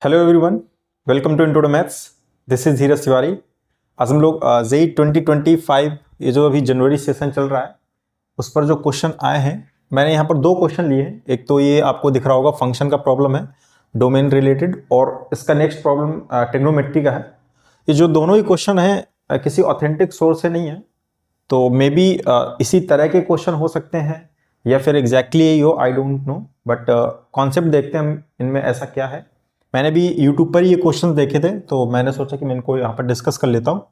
Hello everyone, welcome to intro to maths. This is Dheeraj Tiwari. आज हम लोग जेई 2025 ये जो अभी जनवरी सेशन चल रहा है उस पर जो क्वेश्चन आए हैं, मैंने यहाँ पर दो क्वेश्चन लिए हैं। एक तो ये आपको दिख रहा होगा फंक्शन का प्रॉब्लम है डोमेन रिलेटेड, और इसका नेक्स्ट प्रॉब्लम ट्रिग्नोमेट्री का है। ये जो दोनों ही क्वेश्चन हैं किसी ऑथेंटिक सोर्स से नहीं है, तो मे बी इसी तरह के क्वेश्चन हो सकते हैं या फिर एग्जैक्टली यही हो, I don't know. But concept देखते हैं हम इनमें ऐसा क्या है। मैंने भी यूट्यूब पर ये क्वेश्चंस देखे थे, तो मैंने सोचा कि मैं इनको यहाँ पर डिस्कस कर लेता हूँ।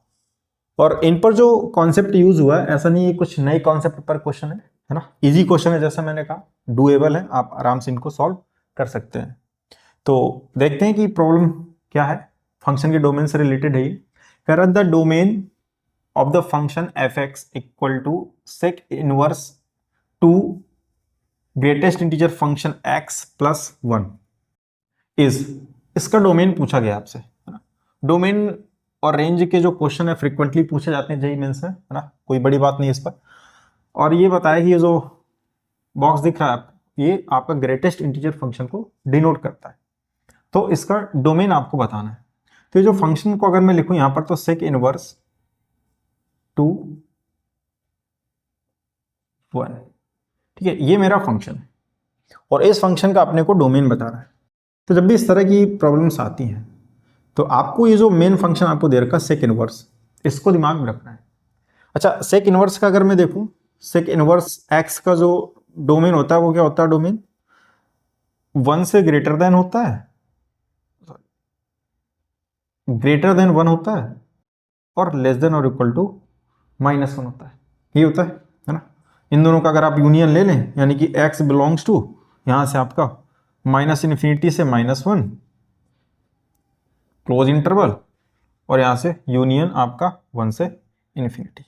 और इन पर जो कॉन्सेप्ट यूज हुआ है, ऐसा नहीं है कुछ नए कॉन्सेप्ट पर क्वेश्चन है ना। इजी क्वेश्चन है, जैसा मैंने कहा, डूएबल है, आप आराम से इनको सॉल्व कर सकते हैं। तो देखते हैं कि प्रॉब्लम क्या है। फंक्शन के डोमेन से रिलेटेड है ये। कह रहा the domain of the function F X equal to sec inverse to greatest integer function X plus 1 is. इसका डोमेन पूछा गया आपसे, है ना। डोमेन और रेंज के जो क्वेश्चन है फ्रीक्वेंटली पूछे जाते हैं जेईई मेंस में, है ना, कोई बड़ी बात नहीं इस पर। और ये बताया कि ये जो बॉक्स दिख रहा है ये आपका ग्रेटेस्ट इंटीजर फंक्शन को डिनोट करता है, तो इसका डोमेन आपको बताना है। तो ये जो फंक्शन को अगर मैं लिखूं यहां पर, तो सेक इनवर्स 2 1, ठीक है, ये मेरा फंक्शन है और इस फंक्शन का अपने को डोमेन बताना है। तो जब भी इस तरह की प्रॉब्लम्स आती हैं तो आपको ये जो मेन फंक्शन आपको दे रखा है सेक इनवर्स, इसको दिमाग में रखना है। अच्छा, सेक इनवर्स का अगर मैं देखूं, सेक इनवर्स एक्स का जो डोमेन होता है वो क्या होता है? डोमेन 1 से ग्रेटर देन होता है, ग्रेटर देन 1 होता है, और लेस देन और इक्वल टू -1 होता है। ये होता है ना। इन दोनों का अगर आप यूनियन ले लें, यानी कि x बिलोंग्स टू यहां से आपका -∞ से -1 क्लोज इंटरवल, और यहां से यूनियन आपका 1 से इन्फिनिटी।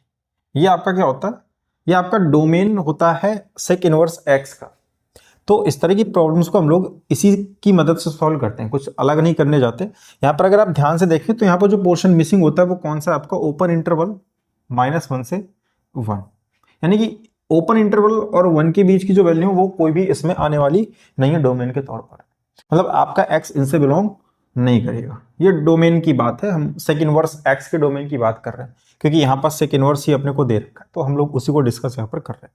ये आपका क्या होता है? ये आपका डोमेन होता है सेक इनवर्स एक्स का। तो इस तरह की प्रॉब्लम्स को हम लोग इसी की मदद से सॉल्व करते हैं, कुछ अलग नहीं करने जाते। यहाँ पर अगर आप ध्यान से देखें तो यहाँ पर जो पोर्शन मिसिंग होता है वो कौन सा? आपका ओपन इंटरवल -1 से 1, यानी कि ओपन इंटरवल और 1 के बीच की जो वैल्यू है वो कोई भी इसमें आने वाली नहीं है डोमेन के तौर पर। मतलब आपका x इनसे बिलोंग नहीं करेगा। ये डोमेन की बात है, हम सेक इनवर्स x के डोमेन की बात कर रहे हैं, क्योंकि यहाँ पर सेक इनवर्स ही अपने को दे रखा है, तो हम लोग उसी को डिस्कस यहाँ पर कर रहे हैं।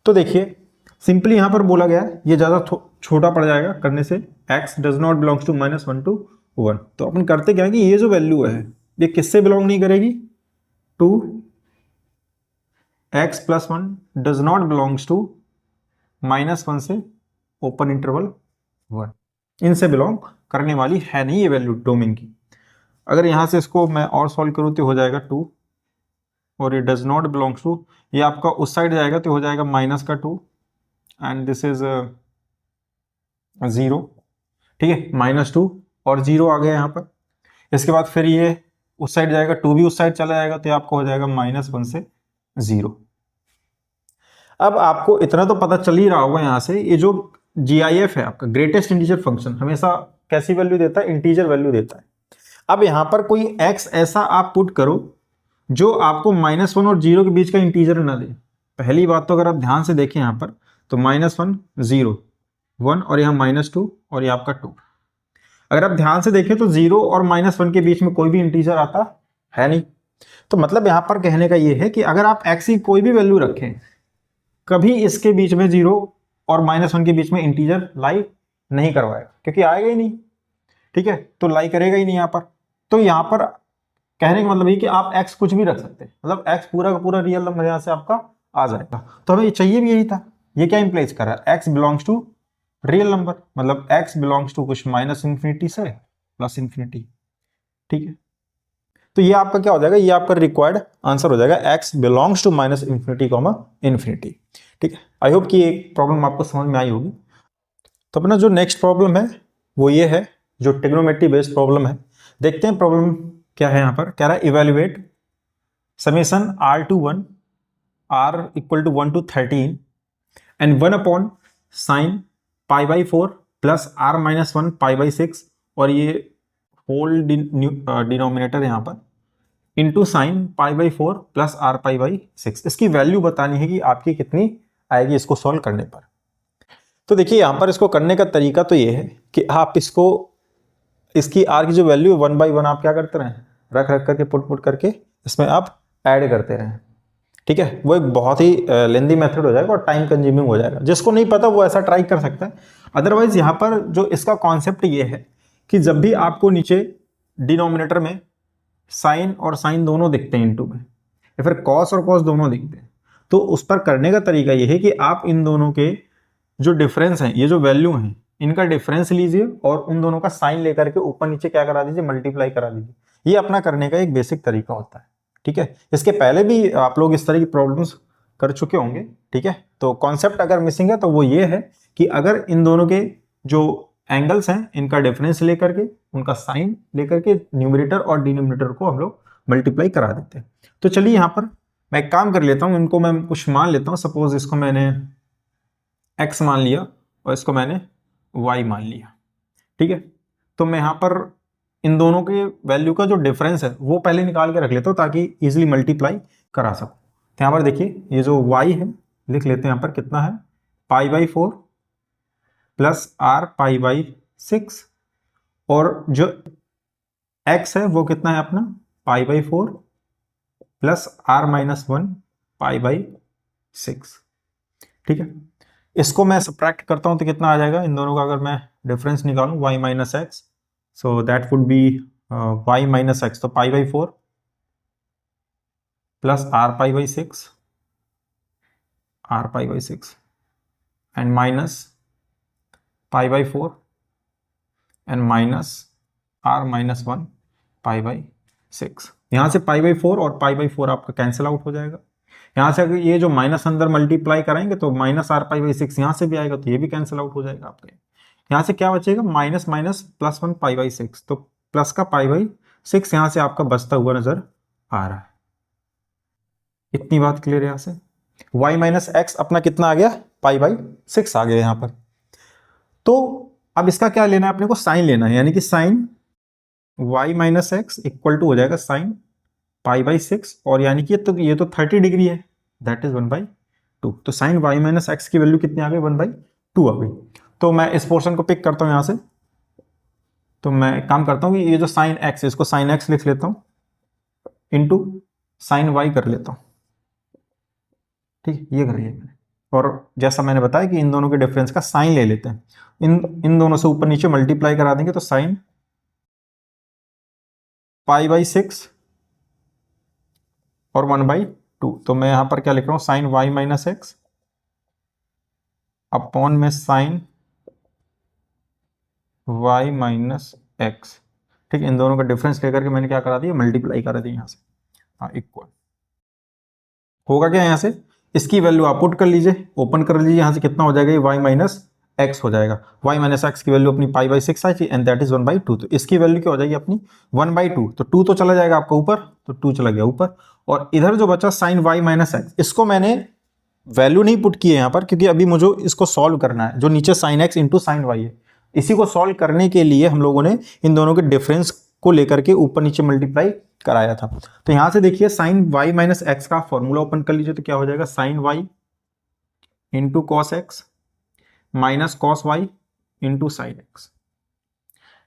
तो देखिए सिंपली यहाँ पर बोला गया है, ये ज़्यादा छोटा पड़ जाएगा करने से, x does not belongs to -1 to 1। तो अपन करते क्या है कि ये जो वैल्यू है ये किससे बिलोंग नहीं करेगी? To x + 1 does not belongs to -1 से ओपन इंटरवल 1, इनसे बिलोंग करने वाली है नहीं ये वैल्यू डोमेन की। अगर यहां से इसको मैं और सॉल्व करूं तो हो जाएगा 2, और ये डज नॉट बिलोंग्स टू, ये आपका उस साइड जाएगा तो हो जाएगा -2 एंड दिस इज 0, ठीक है, -2 और 0 आ गया यहाँ पर। इसके बाद फिर ये उस साइड जाएगा, 2 भी उस साइड चला जाएगा, तो आपको हो जाएगा -1 से 0। अब आपको इतना तो पता चल ही रहा होगा यहाँ से, ये जो GIF है आपका ग्रेटेस्ट इंटीजर फंक्शन हमेशा कैसी वैल्यू देता है? इंटीजर वैल्यू देता है। अब यहाँ पर कोई x ऐसा आप पुट करो जो आपको -1 और 0 के बीच का इंटीजर ना दे। पहली बात तो अगर आप ध्यान से देखें यहाँ पर, तो -1 0 1 और यहाँ -2 और ये आपका 2। अगर आप ध्यान से देखें तो 0 और -1 के बीच में कोई भी इंटीजर आता है नहीं। तो मतलब यहाँ पर कहने का ये है कि अगर आप x की कोई भी वैल्यू रखें, कभी इसके बीच में 0 और -1 के बीच में इंटीजर लाई नहीं करवाएगा, क्योंकि आएगा ही नहीं, ठीक है, तो लाई करेगा ही नहीं यहाँ पर। तो यहाँ पर कहने का मतलब ये कि आप x कुछ भी रख सकते हैं, मतलब x पूरा का पूरा रियल नंबर यहाँ से आपका आ जाएगा। तो हमें चाहिए भी यही था। ये क्या इंप्लाइज कर रहा है? x belongs to real number, मतलब x बिलोंग्स टू कुछ -∞ से +∞, ठीक है। तो ये आपका क्या हो जाएगा? ये आपका रिक्वायर्ड आंसर हो जाएगा, x बिलोंग्स टू -∞, ठीक है। आई होप कि ये प्रॉब्लम आपको समझ में आई होगी। तो अपना जो नेक्स्ट प्रॉब्लम है वो ये है, जो ट्रिग्नोमेट्री बेस्ड प्रॉब्लम है। देखते हैं प्रॉब्लम क्या है। यहाँ पर कह रहा है evaluate summation r to 1 r = 1 to 13 and 1 sin π/4 plus r - 1 π/6, और ये होल डिनोमिनेटर यहाँ पर इंटू sin π/4 प्लस r π/6। इसकी वैल्यू बतानी है कि आपकी कितनी आएगी इसको सॉल्व करने पर। तो देखिए यहाँ पर इसको करने का तरीका तो ये है कि आप इसको इसकी आर की जो वैल्यू है 1/1 आप क्या करते रहें, रख रख करके पुट करके इसमें आप ऐड करते रहें। ठीक है, वो एक बहुत ही लेंदी मेथड हो जाएगा और टाइम कंज्यूमिंग हो जाएगा। जिसको नहीं पता वो ऐसा ट्राई कर सकता है। अदरवाइज यहाँ पर जो इसका कॉन्सेप्ट ये है कि जब भी आपको नीचे डिनोमिनेटर में साइन और साइन दोनों दिखते हैं इनटू में, या फिर कॉस और कॉस दोनों दिखते हैं, तो उस पर करने का तरीका ये है कि आप इन दोनों के जो डिफरेंस हैं, ये जो वैल्यू हैं, इनका डिफरेंस लीजिए और उन दोनों का साइन लेकर के ऊपर नीचे क्या करा दीजिए, मल्टीप्लाई करा दीजिए। ये अपना करने का एक बेसिक तरीका होता है। ठीक है, इसके पहले भी आप लोग इस तरह की प्रॉब्लम्स कर चुके होंगे। ठीक है, तो कॉन्सेप्ट अगर मिसिंग है तो वो ये है कि अगर इन दोनों के जो एंगल्स हैं इनका डिफरेंस लेकर के, उनका साइन लेकर के न्यूमरेटर और डिनोमिनेटर को हम लोग मल्टीप्लाई करा देते हैं। तो चलिए यहाँ पर मैं एक काम कर लेता हूँ, इनको मैं कुछ मान लेता हूँ। सपोज इसको मैंने x मान लिया और इसको मैंने y मान लिया। ठीक है, तो मैं यहाँ पर इन दोनों के वैल्यू का जो डिफरेंस है वो पहले निकाल के रख लेता हूँ ताकि इजीली मल्टीप्लाई करा सकूँ। तो यहाँ पर देखिए ये जो y है लिख लेते हैं यहाँ पर, कितना है π/4 प्लस r π/6, और जो x है वो कितना है अपना π/4 प्लस r-1 π/6। ठीक है, इसको मैं सब्ट्रैक्ट करता हूं तो कितना आ जाएगा इन दोनों का, अगर मैं डिफरेंस निकालूं y minus X, so that would be y minus X, तो π/4 plus r π/6 and minus π/4 and minus r-1 π/6। यहां से π/4 और π/4 आपका कैंसिल आउट हो जाएगा। यहाँ से अगर ये जो माइनस अंदर मल्टीप्लाई कराएंगे तो माइनस r π/6 यहाँ से भी आएगा, तो ये भी कैंसिल आउट हो जाएगा आपके। यहाँ से क्या बचेगा, माइनस माइनस प्लस 1 π/6, तो प्लस का π/6 यहाँ से आपका बचता हुआ नजर आ रहा है। इतनी बात क्लियर है यहाँ से। y माइनस एक्स अपना कितना आ गया, π/6 आ गया यहाँ पर। तो अब इसका क्या लेना है अपने को, साइन लेना है, यानी कि sine y minus x equal to हो जाएगा साइन π/6, और यानी कि ये तो 30 डिग्री है, दैट इज 1/2। तो साइन y माइनस एक्स की वैल्यू कितनी आ गई, 1/2 आ गई। तो मैं इस पोर्शन को पिक करता हूं यहां से। तो मैं एक काम करता हूं कि ये जो साइन x है इसको साइन x लिख लेता हूं इंटू साइन y कर लेता हूं। ठीक, ये कर लिया मैंने। और जैसा मैंने बताया कि इन दोनों के डिफरेंस का साइन ले लेते हैं, इन दोनों से ऊपर नीचे मल्टीप्लाई करा देंगे, तो साइन π/6 और 1/2। तो मैं यहां पर क्या लिख रहा हूं, sine y minus x upon में साइन y माइनस एक्स। ठीक, इन दोनों का डिफरेंस लेकर के मैंने क्या करा दिया, मल्टीप्लाई करा दी यहां से, हाँ इक्वल होगा क्या यहां से, इसकी वैल्यू आप पुट कर लीजिए, ओपन कर लीजिए, यहां से कितना हो जाएगा, ये y माइनस एक्स हो जाएगा। y माइनस एक्स की वैल्यू अपनी π/6 आई थी एंड दैट इज 1/2, तो इसकी वैल्यू क्या हो जाएगी अपनी 1/2। तो 2 तो चला जाएगा आपका ऊपर, तो 2 चला गया ऊपर, और इधर जो बचा साइन y माइनस एक्स, इसको मैंने वैल्यू नहीं पुट की है यहाँ पर क्योंकि अभी मुझे इसको सॉल्व करना है। जो नीचे sine x into sine y है, इसी को सॉल्व करने के लिए हम लोगों ने इन दोनों के डिफरेंस को लेकर के ऊपर नीचे मल्टीप्लाई कराया था। तो यहां से देखिए साइन y माइनस एक्स का फॉर्मूला ओपन कर लीजिए, तो क्या हो जाएगा, sine y into cos x minus cos y into sine x.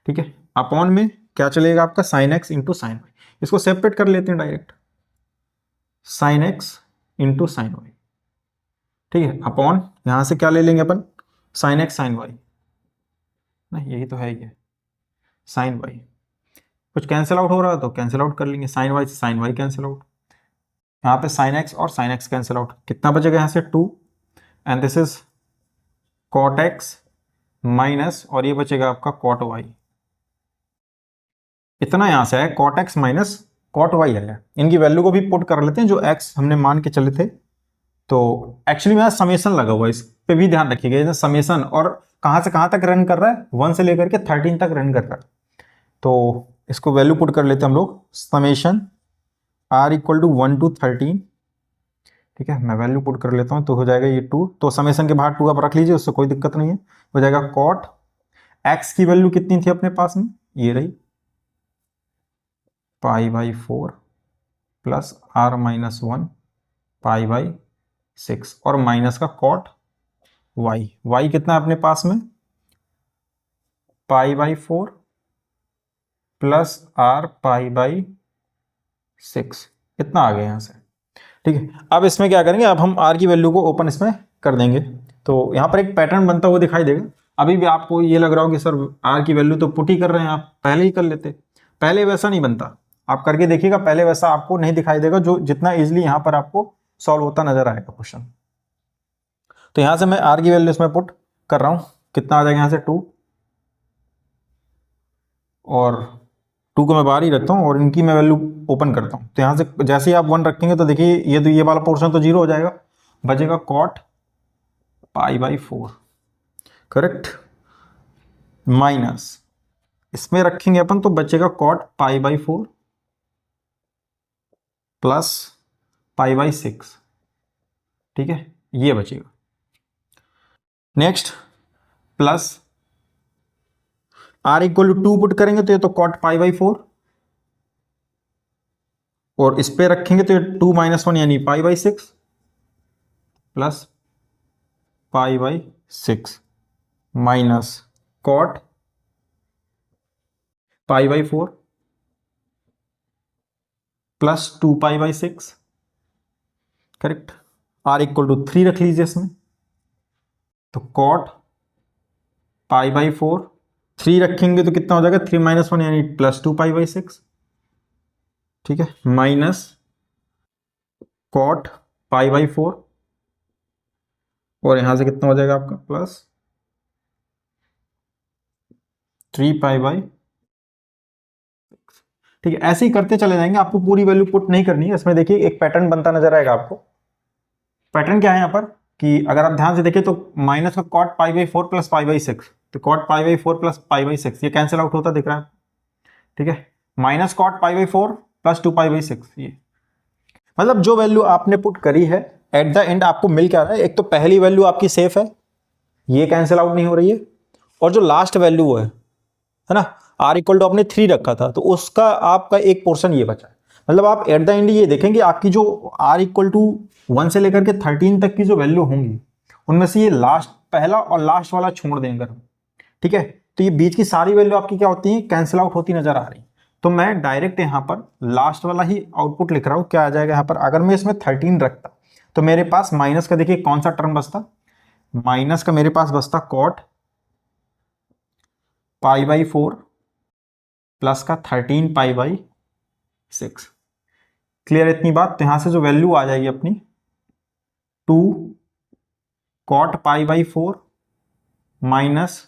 ठीक है, अपॉन में क्या चलेगा आपका, sine x into sine y. इसको सेपरेट कर लेते हैं direct, sine x into sine y. ठीक है, अपॉन यहां से क्या ले लेंगे अपन, साइन एक्स साइन वाई, नहीं यही तो है ये साइन वाई। कुछ कैंसिल आउट हो रहा है तो कैंसिल आउट कर लेंगे, साइन वाई से साइन वाई कैंसिल आउट, यहाँ पे साइन एक्स और साइन एक्स कैंसिल आउट, कितना बचेगा यहाँ से 2, and this is cot x minus, और ये बचेगा आपका कॉट वाई। इतना यहां से है cot x minus cot y है। इनकी वैल्यू को भी पुट कर लेते हैं, जो एक्स हमने मान के चले थे। तो एक्चुअली मेरा समेशन लगा हुआ है, इस पे भी ध्यान रखिएगा, समेशन, और कहां से कहां तक रन कर रहा है, 1 से लेकर के 13 तक रन कर रहा है। तो इसको वैल्यू पुट कर लेते हैं हम लोग, summation r equal to 1 to 13। ठीक है, मैं वैल्यू पुट कर लेता हूं, तो हो जाएगा ये 2, तो समेशन के बाहर 2 आप रख लीजिए, उससे कोई दिक्कत नहीं है। हो जाएगा कॉट एक्स की वैल्यू कितनी थी अपने पास में, ये रही π/4 प्लस r-1 π/6, और माइनस का कॉट y, y कितना है अपने पास में, π/4 प्लस आर पाई बाई 6, इतना आ गया यहाँ से। ठीक है, अब इसमें क्या करेंगे, अब हम आर की वैल्यू को ओपन इसमें कर देंगे, तो यहाँ पर एक पैटर्न बनता हुआ दिखाई देगा। अभी भी आपको ये लग रहा हो कि सर आर की वैल्यू तो पुट ही कर रहे हैं, आप पहले ही कर लेते। पहले वैसा नहीं बनता, आप करके देखिएगा, पहले वैसा आपको नहीं दिखाई देगा, जो जितना इजीली यहाँ पर आपको सॉल्व होता नजर आएगा क्वेश्चन। तो यहाँ से मैं आर की वैल्यू इसमें पुट कर रहा हूँ, कितना आ जाएगा यहाँ से 2, और 2 को मैं बाहर ही रखता हूँ और इनकी मैं वैल्यू ओपन करता हूँ। तो यहाँ से जैसे ही आप 1 रखेंगे तो देखिए ये तो ये वाला पोर्शन तो 0 हो जाएगा, बचेगा cot pi by 4, correct, minus इसमें रखेंगे अपन तो बचेगा cot pi by 4 plus pi by 6। ठीक है, ये बचेगा। Next plus r equal to 2 put करेंगे तो ये तो कॉट पाई बाई 4, और इस पे रखेंगे तो ये 2 माइनस 1 यानी pi by 6 plus pi by 6 minus cot pi by 4 plus 2 pi by 6, correct. R equal to 3 रख लीजिए इसमें, तो कॉट पाई बाई 4, 3 रखेंगे तो कितना हो जाएगा 3 माइनस 1 यानी प्लस 2 पाई बाई 6। ठीक है, माइनस कॉट पाई बाई 4, और यहां से कितना हो जाएगा आपका प्लस 3 पाई बाई 6। ठीक है, ऐसे ही करते चले जाएंगे, आपको पूरी वैल्यू पुट नहीं करनी है। इसमें देखिए एक पैटर्न बनता नजर आएगा आपको। पैटर्न क्या है यहाँ पर कि अगर आप ध्यान से देखिए तो माइनस का cot pi by 4 plus pi by 6, तो cot pi by 4 plus pi by 6 ये कैंसिल आउट होता दिख रहा है। ठीक है, minus cot pi by 4 plus 2 pi by 6, ये मतलब जो वैल्यू आपने पुट करी है एट द एंड आपको मिल क्या रहा है। एक तो पहली वैल्यू आपकी सेफ है, ये कैंसिल आउट नहीं हो रही है, और जो लास्ट वैल्यू है ना, आर इक्वल टू आपने 3 रखा था तो उसका आपका एक पोर्शन ये बचा है। मतलब आप एट द एंड ये देखेंगे आपकी जो आर इक्वल टू 1 से लेकर के 13 तक की जो वैल्यू होंगी उनमें से ये लास्ट पहला और लास्ट वाला छोड़ देंगे। ठीक है, तो ये बीच की सारी वैल्यू आपकी क्या होती है, कैंसिल आउट होती नजर आ रही। तो मैं डायरेक्ट यहाँ पर लास्ट वाला ही आउटपुट लिख रहा हूँ। क्या आ जाएगा यहाँ पर, अगर मैं इसमें 13 रखता तो मेरे पास माइनस का देखिए कौन सा टर्म बचता, माइनस का मेरे पास बचता कॉट पाई बाई 4 प्लस का 13 पाई बाई 6। क्लियर इतनी बात। तो यहां से जो वैल्यू आ जाएगी अपनी 2 cot pi by 4 minus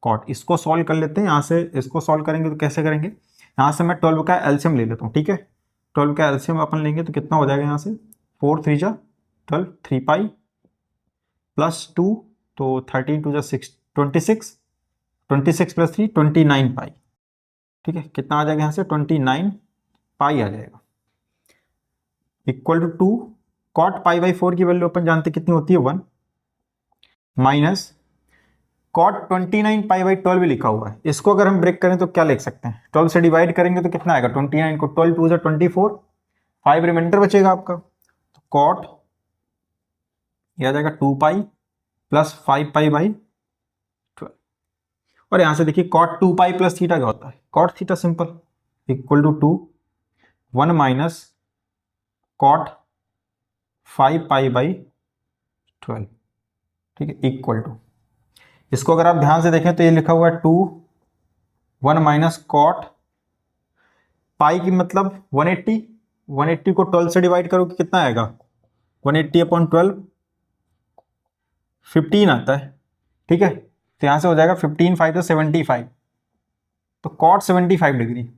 cot, इसको सॉल्व कर लेते हैं। यहां से इसको सॉल्व करेंगे तो कैसे करेंगे, यहां से मैं 12 का एलसीएम ले लेता हूं। ठीक है, 12 का एलसीएम अपन लेंगे तो कितना हो जाएगा, यहां से 4 3 जा 12, 3 पाई प्लस 2, तो 13 2 जा 6 26, 26 प्लस 3 29 पाई। ठीक है, कितना आ जाएगा यहां से 29 पाई आ जाएगा, equal to 2 cot pi by 4 की वैल्यू अपन जानते कितनी होती है 1, माइनस कॉट 29 पाई बाई 12 भी लिखा हुआ है। इसको अगर हम ब्रेक करें तो क्या लिख सकते हैं, 12 से डिवाइड करेंगे तो कितना आएगा 29 को 12 2 24, 5 रिमाइंडर बचेगा आपका। तो कॉट यह आ जाएगा 2 पाई प्लस 5 पाई बाई 12, और यहां से देखिए कॉट 2 पाई प्लस थीटा क्या होता है, cot theta simple, equal to 2 1 minus cot 5 pi by 12। ठीक है, इक्वल टू, इसको अगर आप ध्यान से देखें तो ये लिखा हुआ है 2 1 माइनस कॉट पाई की मतलब 180, 180 को 12 से डिवाइड करो कि कितना आएगा 180 अपॉन 12 15 आता है। ठीक है, तो यहां से हो जाएगा 15 5 तो 75, तो कॉट 75 डिग्री,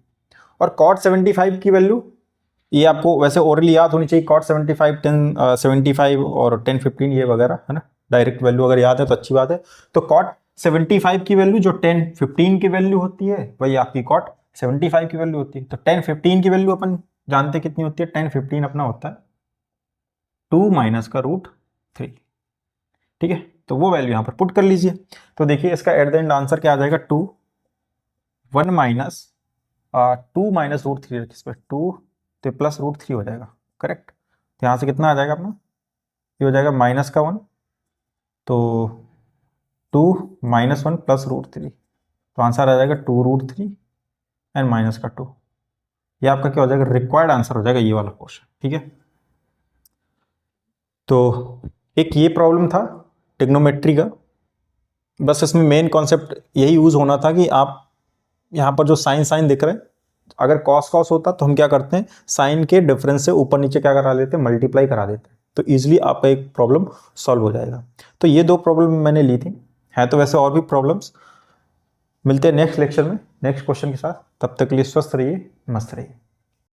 और कॉट 75 की वैल्यू ये आपको वैसे ओरली याद होनी चाहिए, कॉट 75 10 75 और 10 15 ये वगैरह है ना, डायरेक्ट वैल्यू अगर याद है तो अच्छी बात है। तो कॉट 75 की वैल्यू जो 10 15 की वैल्यू होती है वही आपकी कॉट 75 की वैल्यू होती है। तो 10 15 की वैल्यू अपन जानते कितनी होती है, 10 15 अपना होता है 2 माइनस का रूट 3। ठीक है, तो वो वैल्यू यहां पर पुट कर लीजिए। तो देखिए इसका एट द एंड आंसर क्या आ जाएगा 2 1 माइनस 2 माइनस रूट 3 इस पर 2 तो प्लस रूट 3 हो जाएगा, करेक्ट। तो यहां से कितना आ जाएगा अपना, ये हो जाएगा माइनस का 1, तो 2 माइनस 1 प्लस रूट 3, तो आंसर आ जाएगा 2 रूट 3 एंड माइनस का 2। ये आपका क्या हो जाएगा, रिक्वायर्ड आंसर हो जाएगा ये वाला पोर्शन। ठीक है, तो एक ये प्रॉब्लम था ट्रिग्नोमेट्री का। बस इसमें मेन कॉन्सेप्ट यही यूज होना था कि आप यहाँ पर जो साइन साइन दिख रहे हैं, अगर कॉस कॉस होता तो हम क्या करते हैं, साइन के डिफरेंस से ऊपर नीचे क्या करा देते हैं, मल्टीप्लाई करा देते हैं, तो इजीली आपका एक प्रॉब्लम सॉल्व हो जाएगा। तो ये 2 प्रॉब्लम मैंने ली थी, है तो वैसे और भी प्रॉब्लम्स। मिलते हैं नेक्स्ट लेक्चर में नेक्स्ट क्वेश्चन के साथ, तब तक के लिए स्वस्थ रहिए, मस्त रहिए।